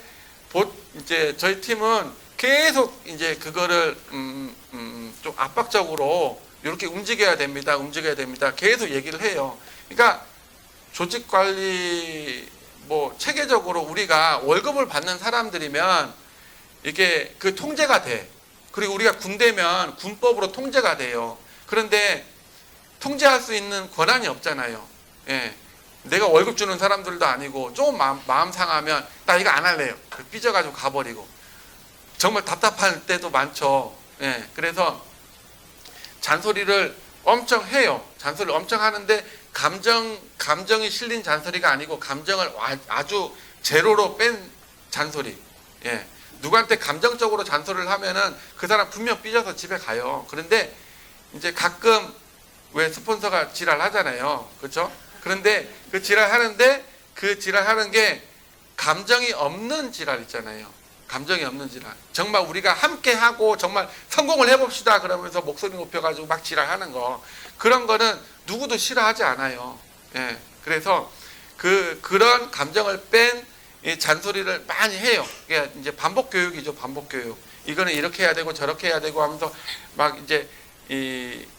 이제 저희 팀은 계속 이제 그거를 좀 압박적으로 이렇게 움직여야 됩니다. 계속 얘기를 해요. 그러니까 조직 관리 뭐 체계적으로 우리가 월급을 받는 사람들이면 이게 그 통제가 돼. 그리고 우리가 군대면 군법으로 통제가 돼요. 그런데 통제할 수 있는 권한이 없잖아요. 예. 내가 월급 주는 사람들도 아니고 좀 마음 상하면 나 이거 안 할래요. 삐져가지고 가버리고 정말 답답할 때도 많죠. 예. 그래서 잔소리를 엄청 해요. 잔소리를 엄청 하는데 감정이 실린 잔소리가 아니고 감정을 아주 제로로 뺀 잔소리. 예. 누구한테 감정적으로 잔소리를 하면은 그 사람 분명 삐져서 집에 가요. 그런데 이제 가끔 왜 스폰서가 지랄하잖아요. 그렇죠? 그런데 그 지랄하는데 그 지랄하는 게 감정이 없는 지랄 있잖아요. 감정이 없는 지랄. 정말 우리가 함께 하고 정말 성공을 해봅시다 그러면서 목소리 높여가지고 막 지랄하는 거. 그런 거는 누구도 싫어하지 않아요. 예. 그래서 그런 감정을 뺀 이 잔소리를 많이 해요. 이게 이제 반복 교육이죠. 반복 교육. 이거는 이렇게 해야 되고 저렇게 해야 되고 하면서 막 이제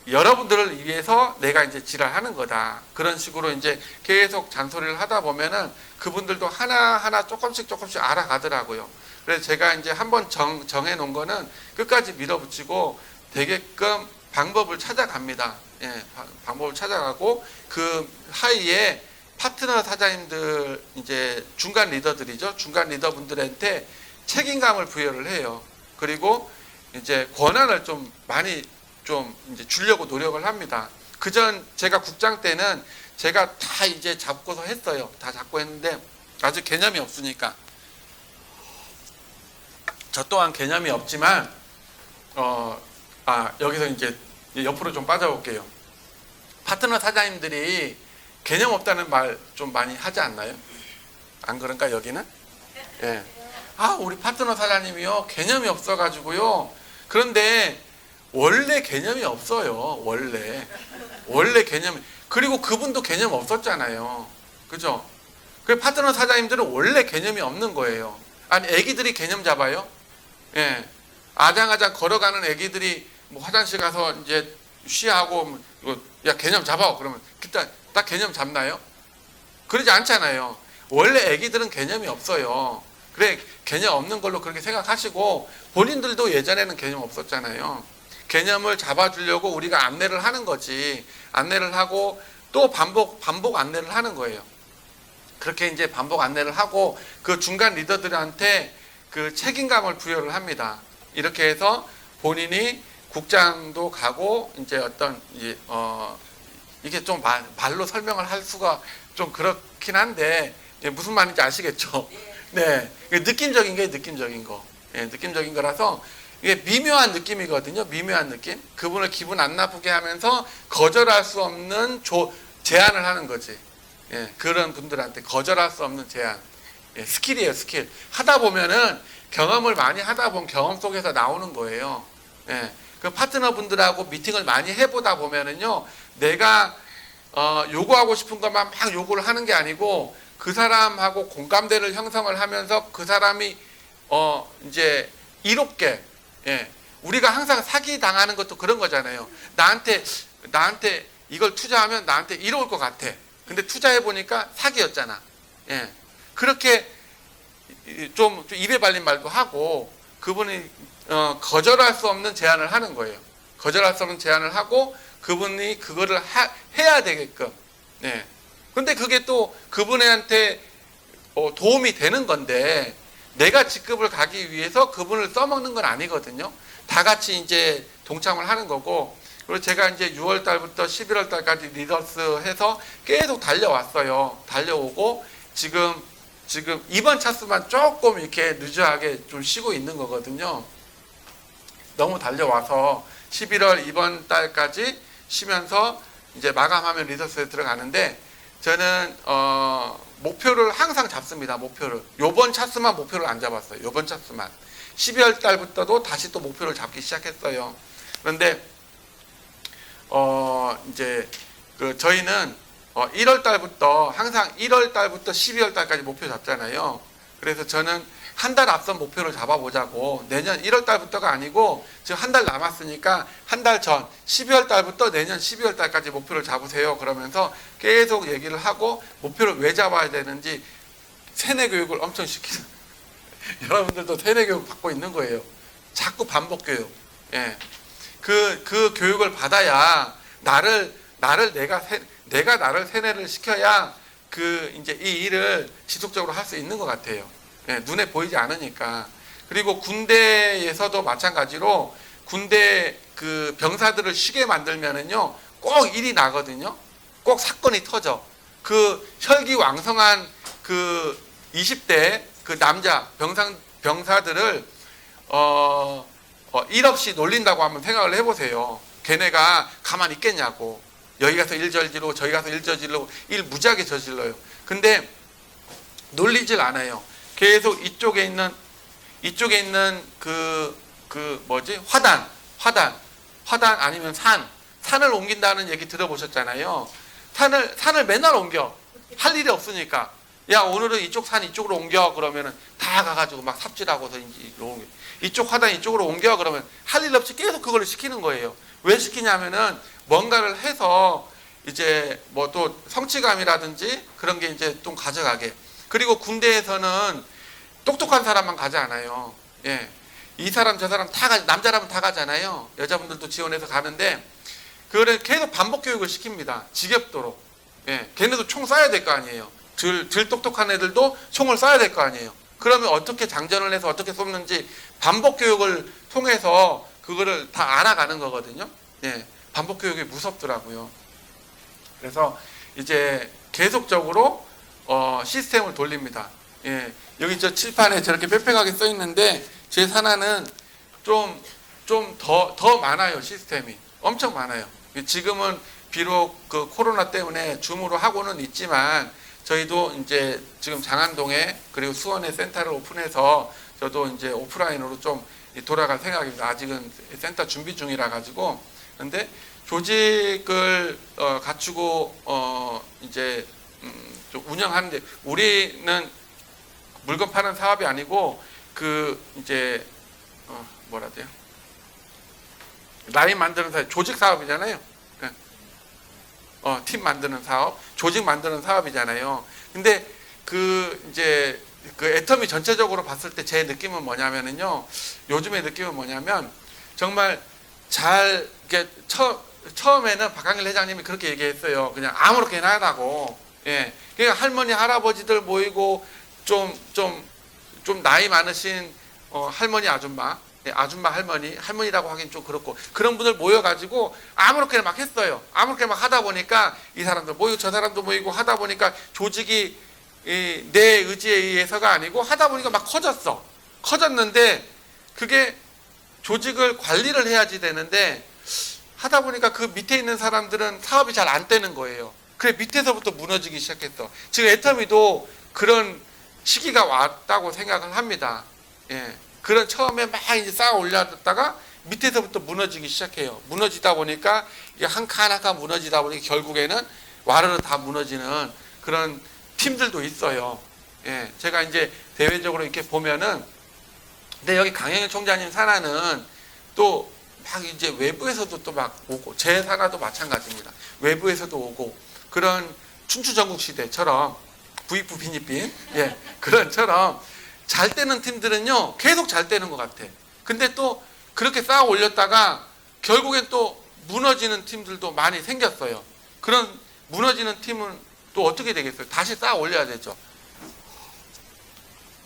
여러분들을 위해서 내가 이제 지랄하는 거다. 그런 식으로 이제 계속 잔소리를 하다 보면은 그분들도 하나하나 조금씩 알아가더라고요. 그래서 제가 이제 한번 정해 놓은 거는 끝까지 밀어붙이고 되게끔 방법을 찾아갑니다. 예, 방법을 찾아가고 그 하위에 파트너 사장님들 이제 중간 리더들이죠. 중간 리더분들한테 책임감을 부여를 해요. 그리고 이제 권한을 좀 많이 좀 이제 주려고 노력을 합니다. 그전 제가 국장 때는 제가 다 이제 잡고서 했어요. 다 잡고 했는데 아직 개념이 없으니까 저 또한 개념이 없지만 여기서 이제 옆으로 좀 빠져볼게요. 파트너 사장님들이 개념 없다는 말 좀 많이 하지 않나요? 안 그런가 여기는? 예. 우리 파트너 사장님이요 개념이 없어가지고요. 그런데 원래 개념이 없어요. 원래 개념이. 그리고 그분도 개념 없었잖아요. 그죠? 그 파트너 사장님들은 원래 개념이 없는 거예요. 아니 애기들이 개념 잡아요? 예. 아장아장 걸어가는 애기들이 뭐 화장실 가서 이제 쉬하고 야 개념 잡아 그러면 그때 딱 개념 잡나요? 그러지 않잖아요. 원래 애기들은 개념이 없어요. 그래 개념 없는 걸로 그렇게 생각하시고 본인들도 예전에는 개념 없었잖아요. 개념을 잡아주려고 우리가 안내를 하는 거지. 안내를 하고 또 반복 안내를 하는 거예요. 그렇게 이제 반복 안내를 하고 그 중간 리더들한테 그 책임감을 부여를 합니다. 이렇게 해서 본인이 국장도 가고 이제 어떤 이게 좀 말로 설명을 할 수가 좀 그렇긴 한데 무슨 말인지 아시겠죠? 네, 느낌적인 게 느낌적인 거, 느낌적인 거라서 이게 미묘한 느낌이거든요. 미묘한 느낌. 그분을 기분 안 나쁘게 하면서 거절할 수 없는 제안을 하는 거지. 그런 분들한테 거절할 수 없는 제안. 스킬이에요, 스킬. 하다 보면은 경험을 많이 하다 보면 경험 속에서 나오는 거예요. 그 파트너 분들하고 미팅을 많이 해보다 보면은요, 내가 요구하고 싶은 것만 막 요구를 하는 게 아니고 그 사람하고 공감대를 형성을 하면서 그 사람이 이제 이롭게 우리가 항상 사기 당하는 것도 그런 거잖아요. 나한테 이걸 투자하면 나한테 이로울 것 같아. 근데 투자해 보니까 사기였잖아. 그렇게 좀 입에 발린 말도 하고 그분이 거절할 수 없는 제안을 하는 거예요. 거절할 수 없는 제안을 하고 그분이 그거를 해야 되게끔. 근데 그게 또 그분한테 도움이 되는 건데 내가 직급을 가기 위해서 그분을 써먹는 건 아니거든요. 다 같이 이제 동참을 하는 거고 그리고 제가 이제 6월 달부터 11월 달까지 리더스 해서 계속 달려왔어요. 달려오고 지금 이번 차수만 조금 이렇게 느슨하게 좀 쉬고 있는 거거든요. 너무 달려와서 11월 이번 달까지 쉬면서 이제 마감하면 리더스에 들어가는데 저는 목표를 항상 잡습니다. 목표를. 요번 차수만 목표를 안 잡았어요. 요번 차수만. 12월 달부터도 다시 또 목표를 잡기 시작했어요. 그런데 이제 저희는 1월 달부터 항상 1월 달부터 12월 달까지 목표 잡잖아요. 그래서 저는 한 달 앞선 목표를 잡아보자고 내년 1월 달부터가 아니고 지금 한 달 남았으니까 한 달 전 12월 달부터 내년 12월 달까지 목표를 잡으세요. 그러면서 계속 얘기를 하고 목표를 왜 잡아야 되는지 세뇌 교육을 엄청 시키는 여러분들도 세뇌 교육 받고 있는 거예요. 자꾸 반복 교육. 예. 그 교육을 받아야 내가 나를 세뇌를 시켜야 이제 이 일을 지속적으로 할 수 있는 것 같아요. 예, 눈에 보이지 않으니까. 그리고 군대에서도 마찬가지로 군대 병사들을 쉬게 만들면은요, 꼭 일이 나거든요. 꼭 사건이 터져. 혈기왕성한 20대 남자 병사들을 일 없이 놀린다고 한번 생각을 해보세요. 걔네가 가만히 있겠냐고. 여기 가서 일 저지르고 저기 가서 일 저지르고 일 무지하게 저질러요. 근데 놀리질 않아요. 계속 이쪽에 있는 화단 아니면 산을 옮긴다는 얘기 들어보셨잖아요. 산을 맨날 옮겨. 할 일이 없으니까. 야, 오늘은 이쪽 산 이쪽으로 옮겨. 그러면은 다 가가지고 막 삽질하고서 이쪽 화단 이쪽으로 옮겨. 그러면 할 일 없이 계속 그걸 시키는 거예요. 왜 시키냐면은 뭔가를 해서 이제 뭐 또 성취감이라든지 그런 게 이제 좀 가져가게. 그리고 군대에서는 똑똑한 사람만 가지 않아요. 예. 이 사람 저 사람 다 남자라면 다 가잖아요. 여자분들도 지원해서 가는데 그거를 계속 반복 교육을 시킵니다. 지겹도록. 예. 걔네도 총 쏴야 될 거 아니에요. 들 똑똑한 애들도 총을 쏴야 될 거 아니에요. 그러면 어떻게 장전을 해서 어떻게 쏘는지 반복 교육을 통해서 그거를 다 알아가는 거거든요. 예. 반복 교육이 무섭더라고요. 그래서 이제 계속적으로 시스템을 돌립니다. 예. 여기 저 칠판에 저렇게 빽빽하게 써 있는데 제 산하는 좀 더 많아요. 시스템이 엄청 많아요. 지금은 비록 코로나 때문에 줌으로 하고는 있지만 저희도 이제 지금 장안동에 그리고 수원에 센터를 오픈해서 저도 이제 오프라인으로 좀 돌아갈 생각입니다. 아직은 센터 준비 중이라 가지고. 근데 조직을 갖추고 이제 좀 운영하는데 우리는 물건 파는 사업이 아니고 이제 뭐라 돼요? 라인 만드는 사업, 조직 사업이잖아요. 팀 만드는 사업, 조직 만드는 사업이잖아요. 근데 이제 애터미 전체적으로 봤을 때 제 느낌은 뭐냐면요. 요즘의 느낌은 뭐냐면 정말 잘 이렇게 처음에는 박한길 회장님이 그렇게 얘기했어요. 그냥 아무렇게나 하라고. 예. 그러니까 할머니 할아버지들 모이고 좀 나이 많으신 할머니 아줌마, 예, 아줌마 할머니라고 하긴 좀 그렇고 그런 분들 모여가지고 아무렇게나 막 했어요. 아무렇게나 막 하다 보니까 이 사람도 모이고 저 사람도 모이고 하다 보니까 조직이 내 의지에 의해서가 아니고 하다 보니까 막 커졌는데 그게 조직을 관리를 해야지 되는데 하다 보니까 그 밑에 있는 사람들은 사업이 잘 안 되는 거예요. 그래 밑에서부터 무너지기 시작했어. 지금 애터미도 그런 시기가 왔다고 생각을 합니다. 예. 그런 처음에 막 이제 쌓아 올렸다가 밑에서부터 무너지기 시작해요. 무너지다 보니까 이게 한 칸 한 칸 무너지다 보니까 결국에는 와르르 다 무너지는 그런 팀들도 있어요. 예. 제가 이제 대외적으로 이렇게 보면은 근데 여기 강영일 총장님 산하는 또 막 이제 외부에서도 또 막 오고 제 산하도 마찬가지입니다. 외부에서도 오고 그런 춘추전국 시대처럼 부익부 빈익빈 예 그런처럼 잘 되는 팀들은요 계속 잘 되는 것 같아. 근데 또 그렇게 쌓아 올렸다가 결국엔 또 무너지는 팀들도 많이 생겼어요. 그런 무너지는 팀은 또 어떻게 되겠어요? 다시 쌓아 올려야 되죠.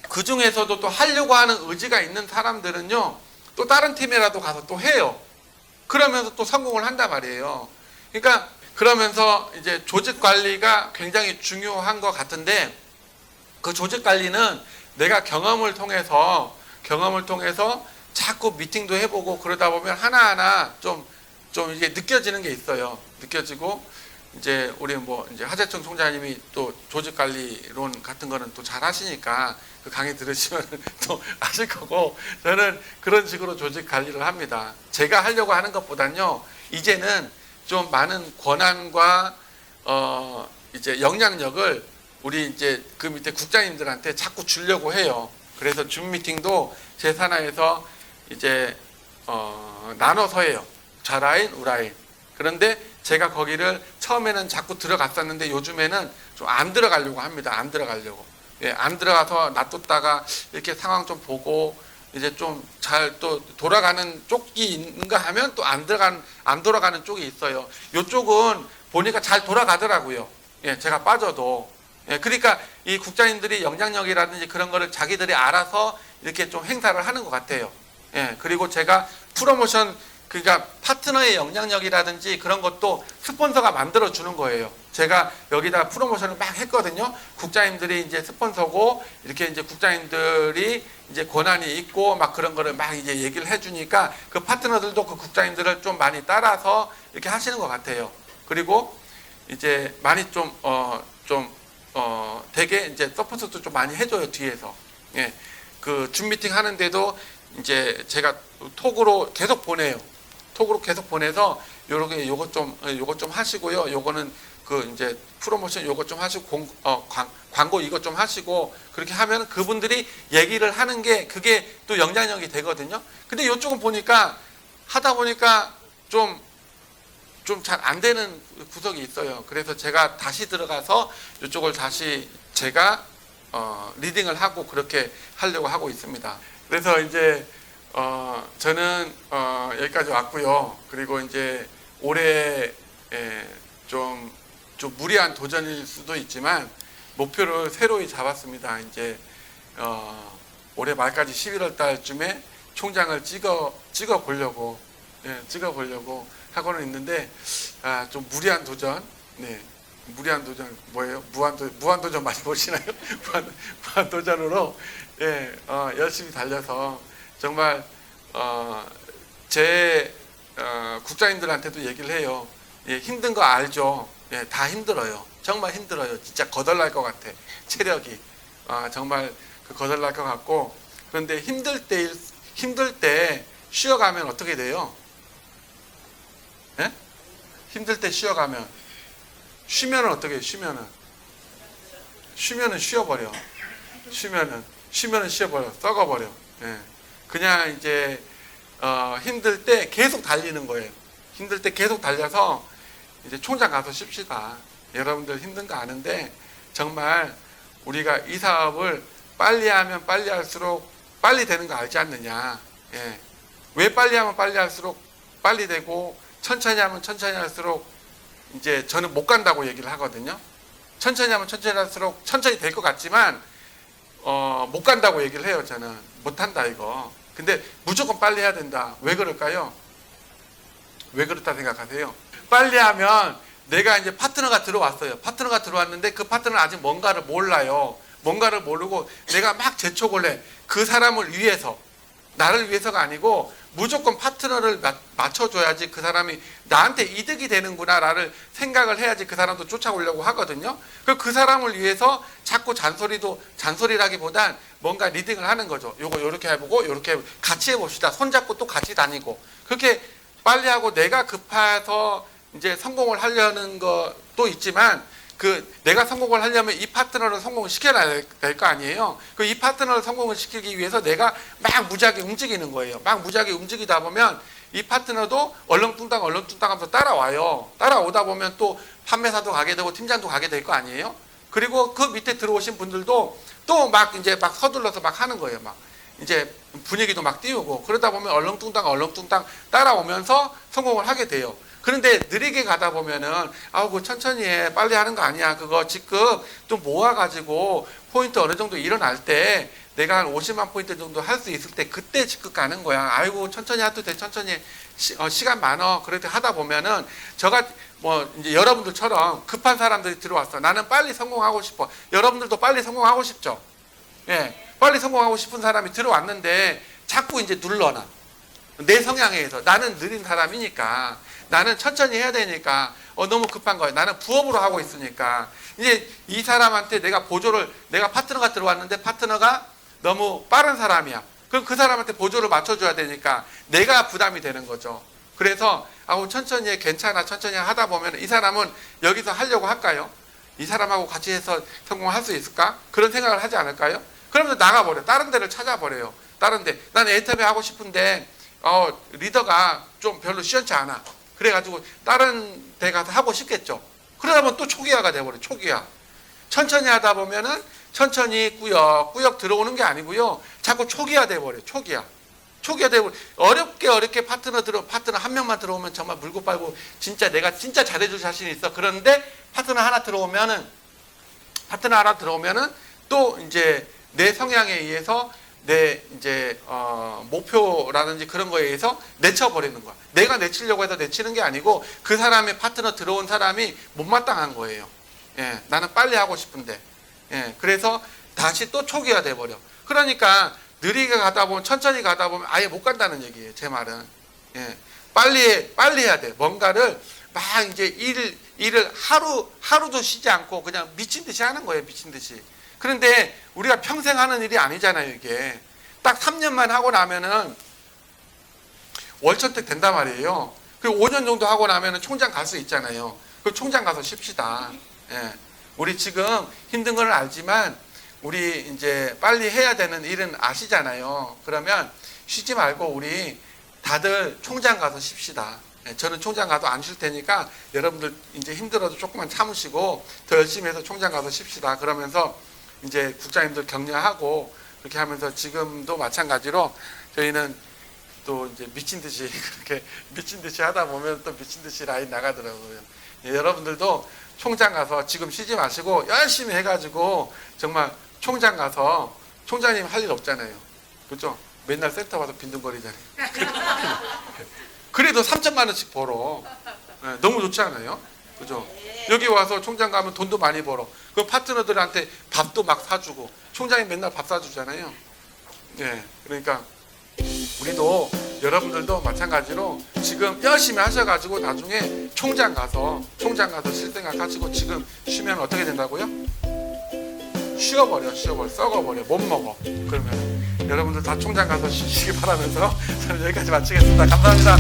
그 중에서도 또 하려고 하는 의지가 있는 사람들은요 또 다른 팀이라도 가서 또 해요. 그러면서 또 성공을 한단 말이에요. 그러니까 그러면서 이제 조직 관리가 굉장히 중요한 것 같은데 그 조직 관리는 내가 경험을 통해서 자꾸 미팅도 해보고 그러다 보면 하나하나 좀 이게 느껴지는 게 있어요. 느껴지고 이제 우리 뭐 이제 하재청 총장님이 또 조직 관리론 같은 거는 또 잘 하시니까 그 강의 들으시면 또 아실 거고 저는 그런 식으로 조직 관리를 합니다. 제가 하려고 하는 것보단요 이제는 좀 많은 권한과 이제 영향력을 우리 이제 그 밑에 국장님들한테 자꾸 주려고 해요. 그래서 줌 미팅도 제 산하에서 이제 나눠서 해요. 좌라인, 우라인. 그런데 제가 거기를 처음에는 자꾸 들어갔었는데 요즘에는 좀 안 들어가려고 합니다. 안 들어가려고. 예, 안 들어가서 놔뒀다가 이렇게 상황 좀 보고 이제 좀 잘 또 돌아가는 쪽이 있는가 하면 또 안 돌아가는 쪽이 있어요. 이쪽은 보니까 잘 돌아가더라고요. 예, 제가 빠져도. 예, 그러니까 이 국장님들이 영향력이라든지 그런 거를 자기들이 알아서 이렇게 좀 행사를 하는 것 같아요. 예, 그리고 제가 프로모션 그러니까 파트너의 영향력이라든지 그런 것도 스폰서가 만들어 주는 거예요. 제가 여기다 프로모션을 막 했거든요. 국장님들이 이제 스폰서고 이렇게 이제 국장님들이 이제 권한이 있고 막 그런 거를 막 이제 얘기를 해주니까 그 파트너들도 그 국장님들을 좀 많이 따라서 이렇게 하시는 것 같아요. 그리고 이제 많이 되게 이제 서포트도 좀 많이 해줘요 뒤에서. 예, 그 줌 미팅 하는데도 이제 제가 톡으로 계속 보내요. 톡으로 계속 보내서 요것 좀 하시고요. 요거는 그 이제 프로모션 요것 좀 하시고 광고 이것 좀 하시고 그렇게 하면 그분들이 얘기를 하는 게 그게 또 영향력이 되거든요. 근데 요쪽은 보니까 하다 보니까 좀 잘 안 되는 구석이 있어요. 그래서 제가 다시 들어가서 이쪽을 다시 제가 리딩을 하고 그렇게 하려고 하고 있습니다. 그래서 이제 저는 여기까지 왔고요. 그리고 이제 올해 좀 무리한 도전일 수도 있지만 목표를 새로이 잡았습니다. 이제 올해 말까지 11월 달쯤에 총장을 찍어 보려고 하고는 있는데 좀 무리한 도전. 네. 무리한 도전 뭐예요? 무한도전 많이 보시나요? 무한도전으로 예, 열심히 달려서 정말 제 국장님들한테도 얘기를 해요. 예, 힘든 거 알죠? 예, 다 힘들어요. 정말 힘들어요. 진짜 거덜날 것 같아. 체력이 정말 거덜날 것 같고 그런데 힘들 때 쉬어가면 어떻게 돼요? 예? 힘들 때 쉬어가면 쉬면은 어떻게 해요? 쉬면은 쉬어버려. 쉬면은 쉬어버려. 썩어버려. 예. 그냥 이제 힘들 때 계속 달리는 거예요. 힘들 때 계속 달려서 이제 총장 가서 쉽시다. 여러분들 힘든 거 아는데 정말 우리가 이 사업을 빨리 하면 빨리 할수록 빨리 되는 거 알지 않느냐. 예. 왜 빨리 하면 빨리 할수록 빨리 되고 천천히 하면 천천히 할수록 이제 저는 못 간다고 얘기를 하거든요. 천천히 하면 천천히 할수록 천천히 될 것 같지만 못 간다고 얘기를 해요. 저는 못한다 이거. 근데 무조건 빨리 해야 된다. 왜 그럴까요? 왜 그렇다 생각하세요? 빨리 하면 내가 이제 파트너가 들어왔어요. 파트너가 들어왔는데 그 파트너는 아직 뭔가를 몰라요. 뭔가를 모르고 내가 막 재촉을 해. 그 사람을 위해서. 나를 위해서가 아니고 무조건 파트너를 맞춰줘야지 그 사람이 나한테 이득이 되는구나라를 생각을 해야지 그 사람도 쫓아오려고 하거든요. 그 사람을 위해서 자꾸 잔소리라기보단 뭔가 리딩을 하는 거죠. 요거 요렇게 해보고 요렇게 같이 해봅시다. 손잡고 또 같이 다니고 그렇게 빨리 하고 내가 급해서 이제 성공을 하려는 것도 있지만 내가 성공을 하려면 이 파트너를 성공을 시켜야 될 거 아니에요. 이 파트너를 성공을 시키기 위해서 내가 막 무지하게 움직이는 거예요. 막 무지하게 움직이다 보면 이 파트너도 얼렁뚱땅 하면서 따라와요. 따라오다 보면 또 판매사도 가게 되고 팀장도 가게 될 거 아니에요. 그리고 그 밑에 들어오신 분들도 또 막 이제 막 서둘러서 막 하는 거예요. 막 이제 분위기도 막 띄우고 그러다 보면 얼렁뚱땅 따라오면서 성공을 하게 돼요. 그런데 느리게 가다 보면은 그거 천천히 해. 빨리 하는 거 아니야. 그거 지금 또 모아가지고 포인트 어느 정도 일어날 때 내가 한 50만 포인트 정도 할 수 있을 때 그때 직급 가는 거야. 아이고 천천히 해도 돼. 천천히 시간 많어. 그렇게 하다 보면은 저가 뭐 이제 여러분들처럼 급한 사람들이 들어왔어. 나는 빨리 성공하고 싶어. 여러분들도 빨리 성공하고 싶죠. 예, 빨리 성공하고 싶은 사람이 들어왔는데 자꾸 이제 눌러놔. 내 성향에 의해서 나는 느린 사람이니까 나는 천천히 해야 되니까 너무 급한 거야. 나는 부업으로 하고 있으니까 이제 이 사람한테 내가 파트너가 들어왔는데 파트너가 너무 빠른 사람이야. 그럼 그 사람한테 보조를 맞춰줘야 되니까 내가 부담이 되는 거죠. 그래서 천천히 해, 괜찮아, 천천히 하다 보면 이 사람은 여기서 하려고 할까요? 이 사람하고 같이 해서 성공할 수 있을까? 그런 생각을 하지 않을까요? 그러면 나가버려. 다른 데를 찾아버려요. 다른 데. 난 A탑에 하고 싶은데 리더가 좀 별로 시원치 않아. 그래가지고 다른 데 가서 하고 싶겠죠. 그러다 보면 또 초기화가 돼버려. 초기화. 천천히 하다 보면은 천천히 꾸역꾸역 들어오는 게 아니고요. 자꾸 초기화 돼버려. 초기화 돼버려. 어렵게 파트너 한 명만 들어오면 정말 물고 빨고 내가 진짜 잘해줄 자신이 있어. 그런데 파트너 하나 들어오면은 또 이제 내 성향에 의해서 내 이제 목표라든지 그런 거에 의해서 내쳐버리는 거야. 내가 내치려고 해서 내치는 게 아니고 그 사람의 파트너 들어온 사람이 못마땅한 거예요. 예, 나는 빨리 하고 싶은데. 예, 그래서 다시 또 초기화 돼버려. 그러니까 느리게 가다 보면 천천히 가다 보면 아예 못 간다는 얘기예요. 제 말은. 예, 빨리 해야 돼. 뭔가를 막 이제 일을 하루도 쉬지 않고 그냥 미친 듯이 하는 거예요. 미친 듯이. 그런데 우리가 평생 하는 일이 아니잖아요. 이게 딱 3년만 하고 나면은 월천택 된단 말이에요. 그리고 5년 정도 하고 나면은 총장 갈 수 있잖아요. 그 총장 가서 쉽시다. 예. 우리 지금 힘든 걸 알지만 우리 이제 빨리 해야 되는 일은 아시잖아요. 그러면 쉬지 말고 우리 다들 총장 가서 쉽시다. 예, 저는 총장 가도 안 쉴 테니까 여러분들 이제 힘들어도 조금만 참으시고 더 열심히 해서 총장 가서 쉽시다. 그러면서 이제 국장님들 격려하고 그렇게 하면서 지금도 마찬가지로 저희는 또 이제 미친 듯이 그렇게 미친 듯이 하다 보면 또 미친 듯이 라인 나가더라고요. 예, 여러분들도 총장 가서 지금 쉬지 마시고 열심히 해가지고 정말 총장 가서 총장님 할 일 없잖아요. 그렇죠? 맨날 센터 와서 빈둥거리잖아요. 그래도 3천만 원씩 벌어. 예, 너무 좋지 않아요? 그죠? 여기 와서 총장 가면 돈도 많이 벌어. 그 파트너들한테 밥도 막 사주고 총장이 맨날 밥 사주잖아요. 예, 그러니까 우리도 여러분들도 마찬가지로 지금 열심히 하셔가지고 나중에 총장 가서 쉴 생각하시고 지금 쉬면 어떻게 된다고요? 쉬어버려, 썩어버려, 못 먹어. 그러면 여러분들 다 총장 가서 쉬시기 바라면서 저는 여기까지 마치겠습니다. 감사합니다.